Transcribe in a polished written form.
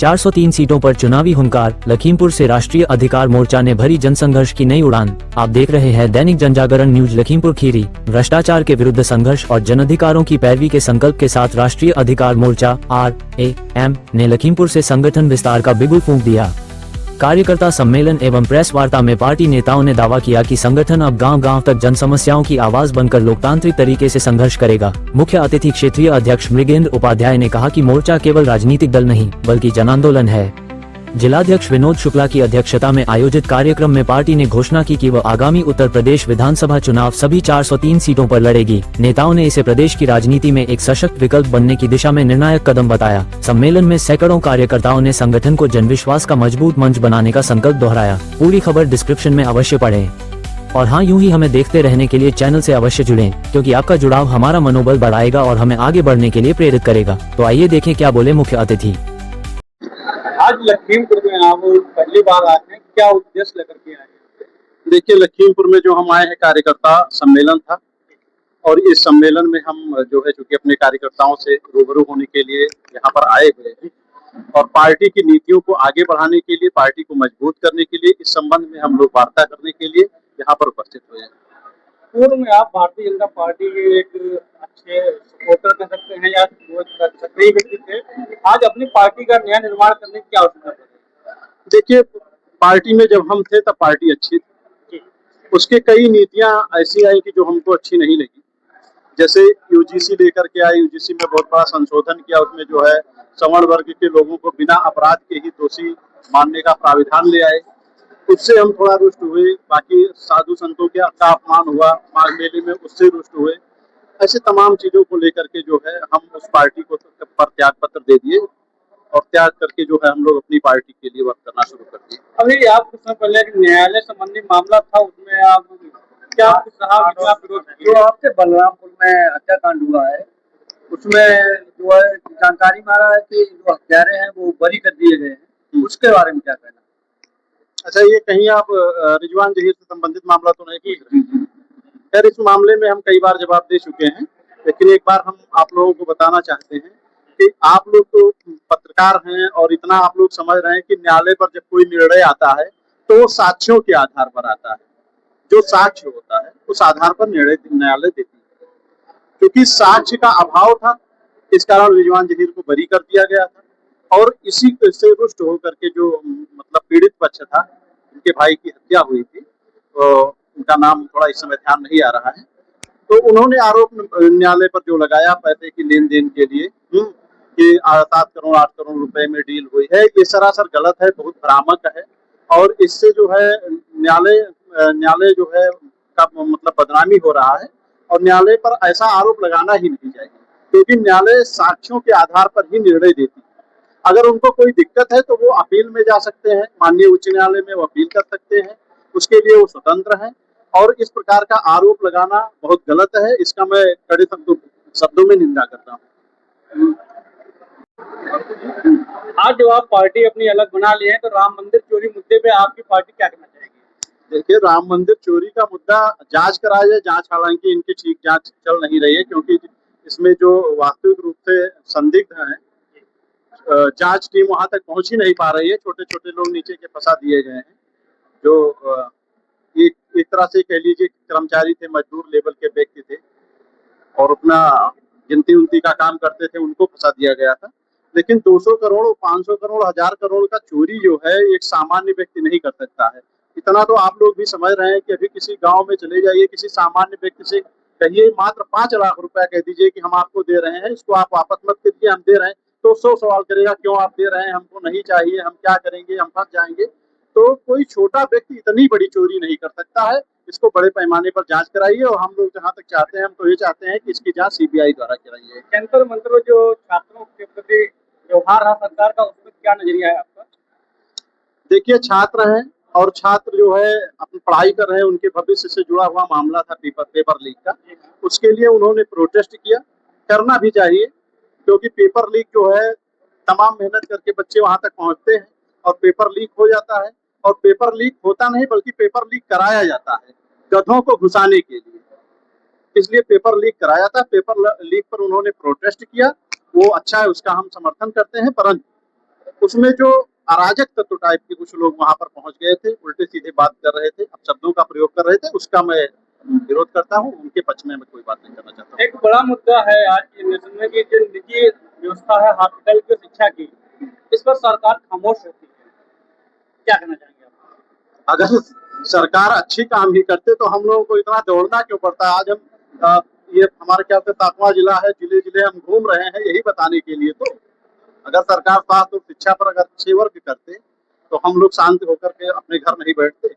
403 सीटों पर चुनावी हुंकार। लखीमपुर से राष्ट्रीय अधिकार मोर्चा ने भरी जनसंघर्ष की नई उड़ान। आप देख रहे हैं दैनिक जनजागरण न्यूज लखीमपुर खीरी। भ्रष्टाचार के विरुद्ध संघर्ष और जनाधिकारों की पैरवी के संकल्प के साथ राष्ट्रीय अधिकार मोर्चा RAM ने लखीमपुर से संगठन विस्तार का बिगुल फूंक दिया। कार्यकर्ता सम्मेलन एवं प्रेस वार्ता में पार्टी नेताओं ने दावा किया कि संगठन अब गांव-गांव तक जन समस्याओं की आवाज बनकर लोकतांत्रिक तरीके से संघर्ष करेगा। मुख्य अतिथि क्षेत्रीय अध्यक्ष मृगेंद्र उपाध्याय ने कहा कि मोर्चा केवल राजनीतिक दल नहीं बल्कि जन आंदोलन है। जिलाध्यक्ष विनोद शुक्ला की अध्यक्षता में आयोजित कार्यक्रम में पार्टी ने घोषणा की कि वह आगामी उत्तर प्रदेश विधानसभा चुनाव सभी 403 सीटों पर लड़ेगी। नेताओं ने इसे प्रदेश की राजनीति में एक सशक्त विकल्प बनने की दिशा में निर्णायक कदम बताया। सम्मेलन में सैकड़ों कार्यकर्ताओं ने संगठन को जनविश्वास का मजबूत मंच बनाने का संकल्प दोहराया। पूरी खबर डिस्क्रिप्शन में अवश्य पढ़ें। और हाँ, यूं ही हमें देखते रहने के लिए चैनल से अवश्य जुड़ें, क्योंकि आपका जुड़ाव हमारा मनोबल बढ़ाएगा और हमें आगे बढ़ने के लिए प्रेरित करेगा। तो आइए देखें क्या बोले मुख्य अतिथि। आज लखीमपुर में आप पहली बार आए हैं, क्या उद्देश्य लेकर के आए हैं? देखिए, लखीमपुर में जो हम आए हैं कार्यकर्ता सम्मेलन था और इस सम्मेलन में हम जो है चूंकि अपने कार्यकर्ताओं से रूबरू होने के लिए यहाँ पर आए हुए हैं और पार्टी की नीतियों को आगे बढ़ाने के लिए, पार्टी को मजबूत करने के लिए इस संबंध में हम लोग वार्ता करने के लिए यहाँ पर उपस्थित हुए हैं। पूर्व में आप भारतीय जनता पार्टी के एक अच्छे सपोर्टर कह सकते हैं या सक्रिय व्यक्ति थे, आज अपनी पार्टी का नया निर्माण करने की आवश्यकता है। देखिए, पार्टी में जब हम थे तब पार्टी अच्छी थी, उसके कई नीतियां ऐसी आई कि जो हमको अच्छी नहीं लगी। जैसे यूजीसी लेकर के आए, यूजीसी में बहुत बड़ा संशोधन किया, उसमें जो है सवर्ण वर्ग के लोगों को बिना अपराध के ही दोषी मानने का प्राविधान ले आए। उससे हम थोड़ा रुष्ट हुए। बाकी साधु संतों का अपमान हुआ माघ मेले में, उससे रुष्ट हुए। ऐसे तमाम चीजों को लेकर के जो है हम उस पार्टी को पर त्याग पत्र दे दिए और त्याग करके जो है हम लोग अपनी पार्टी के लिए वर्क करना शुरू कर दिए। अभी आप कुछ समय पहले एक न्यायालय संबंधी मामला था, उसमें आप क्या जो आपसे बलरामपुर में हत्याकांड हुआ है, उसमें जो है जानकारी मिला है कि जो हत्यारे हैं वो बरी कर दिए गए हैं, उसके बारे में क्या कहना? अच्छा, ये कहीं आप रिजवान जहीर से संबंधित मामला तो नहीं पूछ रहे हैं? खैर, इस मामले में हम कई बार जवाब दे चुके हैं, लेकिन एक बार हम आप लोगों को बताना चाहते हैं कि आप लोग तो पत्रकार हैं और इतना आप लोग समझ रहे हैं कि न्यायालय पर जब कोई निर्णय आता है तो वो साक्ष्यों के आधार पर आता है। जो साक्ष्य होता है उस आधार पर निर्णय न्यायालय देती है। क्योंकि साक्ष्य का अभाव था, इस कारण रिजवान जहीर को बरी कर दिया गया था और इसी से रुष्ट होकर के जो मतलब पीड़ित पक्ष था, उनके भाई की हत्या हुई थी, तो उनका नाम थोड़ा इस समय ध्यान नहीं आ रहा है, तो उन्होंने आरोप न्यायालय पर जो लगाया पैसे की लेन देन के लिए कि 7 करोड़ 8 करोड़ रुपए में डील हुई है, ये सरासर गलत है, बहुत भ्रामक है और इससे जो है न्यायालय जो है का मतलब बदनामी हो रहा है और न्यायालय पर ऐसा आरोप लगाना ही नहीं चाहिए, क्योंकि न्यायालय साक्ष्यों के आधार पर ही निर्णय देती है। अगर उनको कोई दिक्कत है तो वो अपील में जा सकते हैं, माननीय उच्च न्यायालय में वो अपील कर सकते हैं, उसके लिए वो स्वतंत्र हैं और इस प्रकार का आरोप लगाना बहुत गलत है। इसका मैं कड़े शब्दों में निंदा करता हूँ। आज जब आप पार्टी अपनी अलग बना लिए हैं तो राम मंदिर चोरी मुद्दे पे आपकी पार्टी क्या कहना चाहेगी? देखिए, राम मंदिर चोरी का मुद्दा जांच कराया जाए। जांच हालांकि इनकी ठीक जांच चल नहीं रही है, क्योंकि इसमें जो वास्तविक रूप से संदिग्ध हैं, जांच टीम वहां तक पहुंच ही नहीं पा रही है। छोटे छोटे लोग नीचे के फंसा दिए गए हैं, जो एक तरह से कह लीजिए कर्मचारी थे, मजदूर लेवल के व्यक्ति थे और अपना गिनती उनती का काम करते थे, उनको फंसा दिया गया था। लेकिन 200 करोड़ 500 करोड़ 1000 करोड़ का चोरी जो है एक सामान्य व्यक्ति नहीं कर सकता है। इतना तो आप लोग भी समझ रहे हैं कि अभी किसी गांव में चले जाइए, किसी सामान्य व्यक्ति से कहिए मात्र 5 लाख रुपया कह दीजिए कि हम आपको दे रहे हैं, इसको आप वापस मत कीजिए, हम दे रहे हैं, तो 100 सवाल करेगा, क्यों आप दे रहे हैं, हमको नहीं चाहिए, हम क्या करेंगे, हम फंस जाएंगे। तो कोई छोटा व्यक्ति इतनी बड़ी चोरी नहीं कर सकता है। इसको बड़े पैमाने पर जांच कराइए और हम लोग जहां तक चाहते हैं, हम तो ये चाहते हैं कि इसकी जांच सीबीआई द्वारा कराइए। जंतर मंत्र जो छात्रों के प्रति व्यवहार रहा सरकार का, उसमें क्या नजरिया है आपका? देखिए, छात्र हैं और छात्र जो है अपनी पढ़ाई कर रहे हैं, उनके भविष्य से जुड़ा हुआ मामला था पेपर लीक का। उसके लिए उन्होंने प्रोटेस्ट किया, करना भी चाहिए, क्योंकि पेपर लीक जो है तमाम मेहनत करके बच्चे वहां तक पहुंचते हैं और पेपर लीक हो जाता है। और पेपर लीक होता नहीं बल्कि पेपर लीक कराया जाता है गधों को घुसाने के लिए, इसलिए पेपर लीक कराया था। पेपर लीक पर उन्होंने प्रोटेस्ट किया, वो अच्छा है, उसका हम समर्थन करते हैं, परंतु उसमें जो अराजक तत्व टाइप के कुछ लोग वहां पर पहुंच गए थे, उल्टे सीधे बात कर रहे थे, शब्दों का प्रयोग कर रहे थे, उसका मैं विरोध करता हूं। उनके पक्ष में मैं कोई बात नहीं करना चाहता हूं। एक बड़ा मुद्दा है आज के नेशन में कि जो निजी व्यवस्था है हॉस्पिटल की शिक्षा की, इस पर सरकार खामोश रहती है। क्या कहना चाहेंगे आप? अगर सरकार अच्छी काम ही करते तो हम लोगों को इतना दौड़ना क्यों पड़ता है। आज हम ये हमारे क्या सातवां जिला है, जिले जिले हम घूम रहे हैं यही बताने के लिए। तो अगर सरकार स्वास्थ्य और शिक्षा पर अगर अच्छे वर्क करते तो हम लोग शांत होकर के अपने घर नहीं बैठते।